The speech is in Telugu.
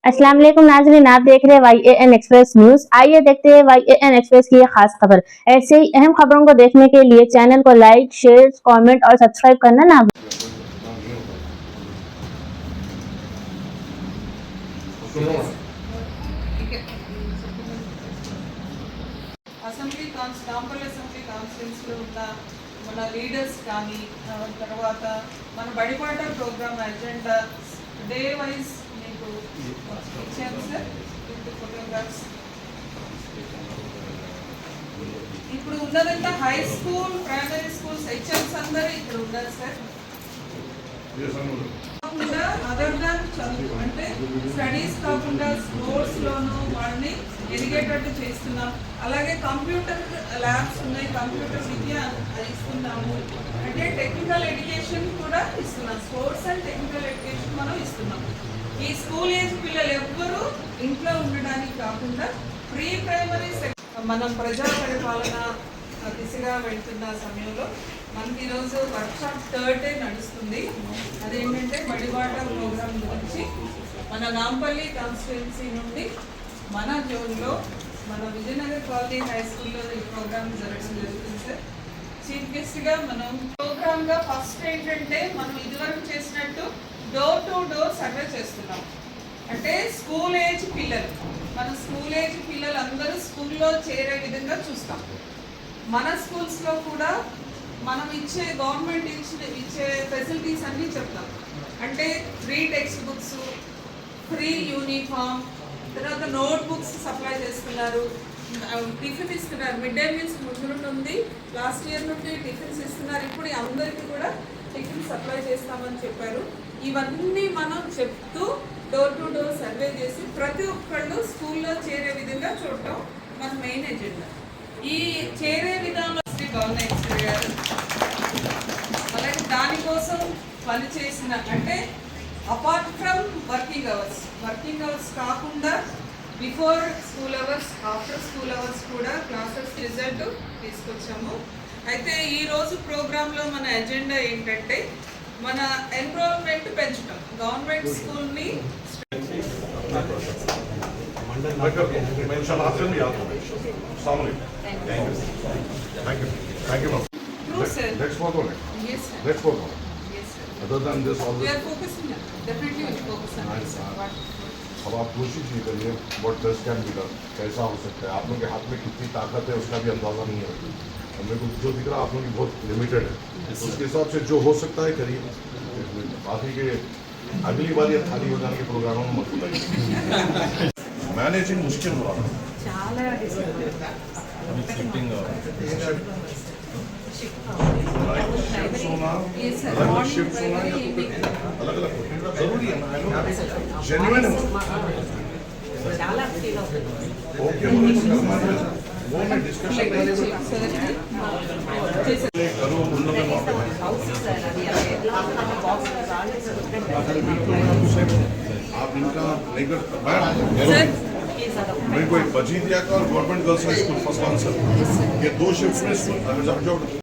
अस्सलाम वालेकुम नाज़रीन, आप देख रहे हैं YAN एक्सप्रेस न्यूज। आइए देखते हैं YAN एक्सप्रेस की ये खास खबर। ऐसे ही अहम खबरों को देखने के लिए चैनल को लाइक, शेयर, कमेंट और सब्सक्राइब करना ना भूलें। అసెంబ్లీ నాంపల్లి అసెంబ్లీ కాన్స్టిట్యున్సీలో ఉన్న మన లీడర్స్ కానీ తర్వాత మన బడిపాట ప్రోగ్రామ్ అజెండా డే వైజ్ మీకు ఇచ్చాను సార్ విత్ ఫోటోగ్రాఫ్స్. ఇప్పుడు ఉన్నదంతా high school primary schools HMs అందరూ ఇక్కడ ఉన్నారు సార్. కాకుండా అదర్ దాన్ చదువు అంటే స్టడీస్ కాకుండా స్పోర్ట్స్ లోను వాళ్ళని ఎదిగేటట్టు చేస్తున్నాం. అలాగే కంప్యూటర్ ల్యాబ్స్ ఉన్నాయి, కంప్యూటర్ విద్య ఇస్తున్నాము. అంటే టెక్నికల్ ఎడ్యుకేషన్ కూడా ఇస్తున్నాం. స్పోర్ట్స్ అండ్ టెక్నికల్ ఎడ్యుకేషన్ మనం ఇస్తున్నాం. ఈ స్కూల్ ఏజ్ పిల్లలు ఎవ్వరూ ఇంట్లో ఉండడానికి కాకుండా ప్రీ ప్రైమరీ మనం ప్రజా పరిపాలన దిశగా వెళ్తున్న సమయంలో మనకి ఈరోజు వర్క్షాప్ 3rd డే నడుస్తుంది. అదేంటంటే బడిబాట ప్రోగ్రాం గురించి మన నాంపల్లి కాన్స్టిట్యున్సీ నుండి మన జోన్లో మన విజయనగర్ కాలనీ హై స్కూల్లో ఈ ప్రోగ్రామ్ జరగడం జరుగుతుంది సార్. చీఫ్ గెస్ట్గా మనం ప్రోగ్రామ్గా ఫస్ట్ ఏంటంటే మనం ఇదివరకు చేసినట్టు డోర్ టు డోర్ సర్వే చేస్తున్నాం. అంటే స్కూల్ ఏజ్ పిల్లలు మన స్కూల్ ఏజ్ పిల్లలు అందరూ స్కూల్లో చేరే విధంగా చూస్తాం. మన స్కూల్స్లో కూడా మనం గవర్నమెంట్ ఇచ్చే ఫెసిలిటీస్ అన్నీ చెప్తాం. అంటే free text books, free uniform, తర్వాత నోట్ బుక్స్ సప్లై చేస్తున్నారు, టిఫిన్ ఇస్తున్నారు. మిడ్ డే మీల్స్ ముందు నుండి ఉంది, లాస్ట్ ఇయర్ నుండి టిఫిన్స్ ఇస్తున్నారు. ఇప్పుడు అందరికీ కూడా టిఫిన్ సప్లై చేస్తామని చెప్పారు. ఇవన్నీ మనం చెప్తూ డోర్ టు డోర్ సర్వే చేసి ప్రతి ఒక్కళ్ళు స్కూల్లో చేరే విధంగా చూడటం మన మెయిన్ ఎజెండా. ఈ చేరే విధానం గవర్నమెంట్ గారు అలాగే దానికోసం పనిచేసిన అంటే అపార్ట్ ఫ్రమ్ వర్కింగ్ అవర్స్ కాకుండా before school hours, after school hours కూడా క్లాసెస్ రిజల్ట్ తీసుకొచ్చాము. అయితే ఈరోజు ప్రోగ్రాంలో మన ఎజెండా ఏంటంటే మన ఎన్రోల్మెంట్ పెంచడం. గవర్నమెంట్ స్కూల్ని अब आप कोशिश नहीं करिए what best can be done, कैसा हो सकता है। आप लोगों के हाथ में कितनी ताकत है उसका भी अंदाज़ा नहीं है। मेरे को जो दिख रहा है आप लोगों की बहुत लिमिटेड है, उसके हिसाब से जो हो सकता है करिए। बाकी के अगली बार ये खाली हो जाने के प्रोग्रामों में मत बताइए। मैनेजिंग मुश्किल हो रहा है। शिफ्ट होना अलग अलग जरूरी है ना, जेन्युइन है ओके वो मैं डिस्कशन करो आप इनका लेकर मेरे को एक बजी दिया था और government girls high school first answer ये 2 शिफ्ट में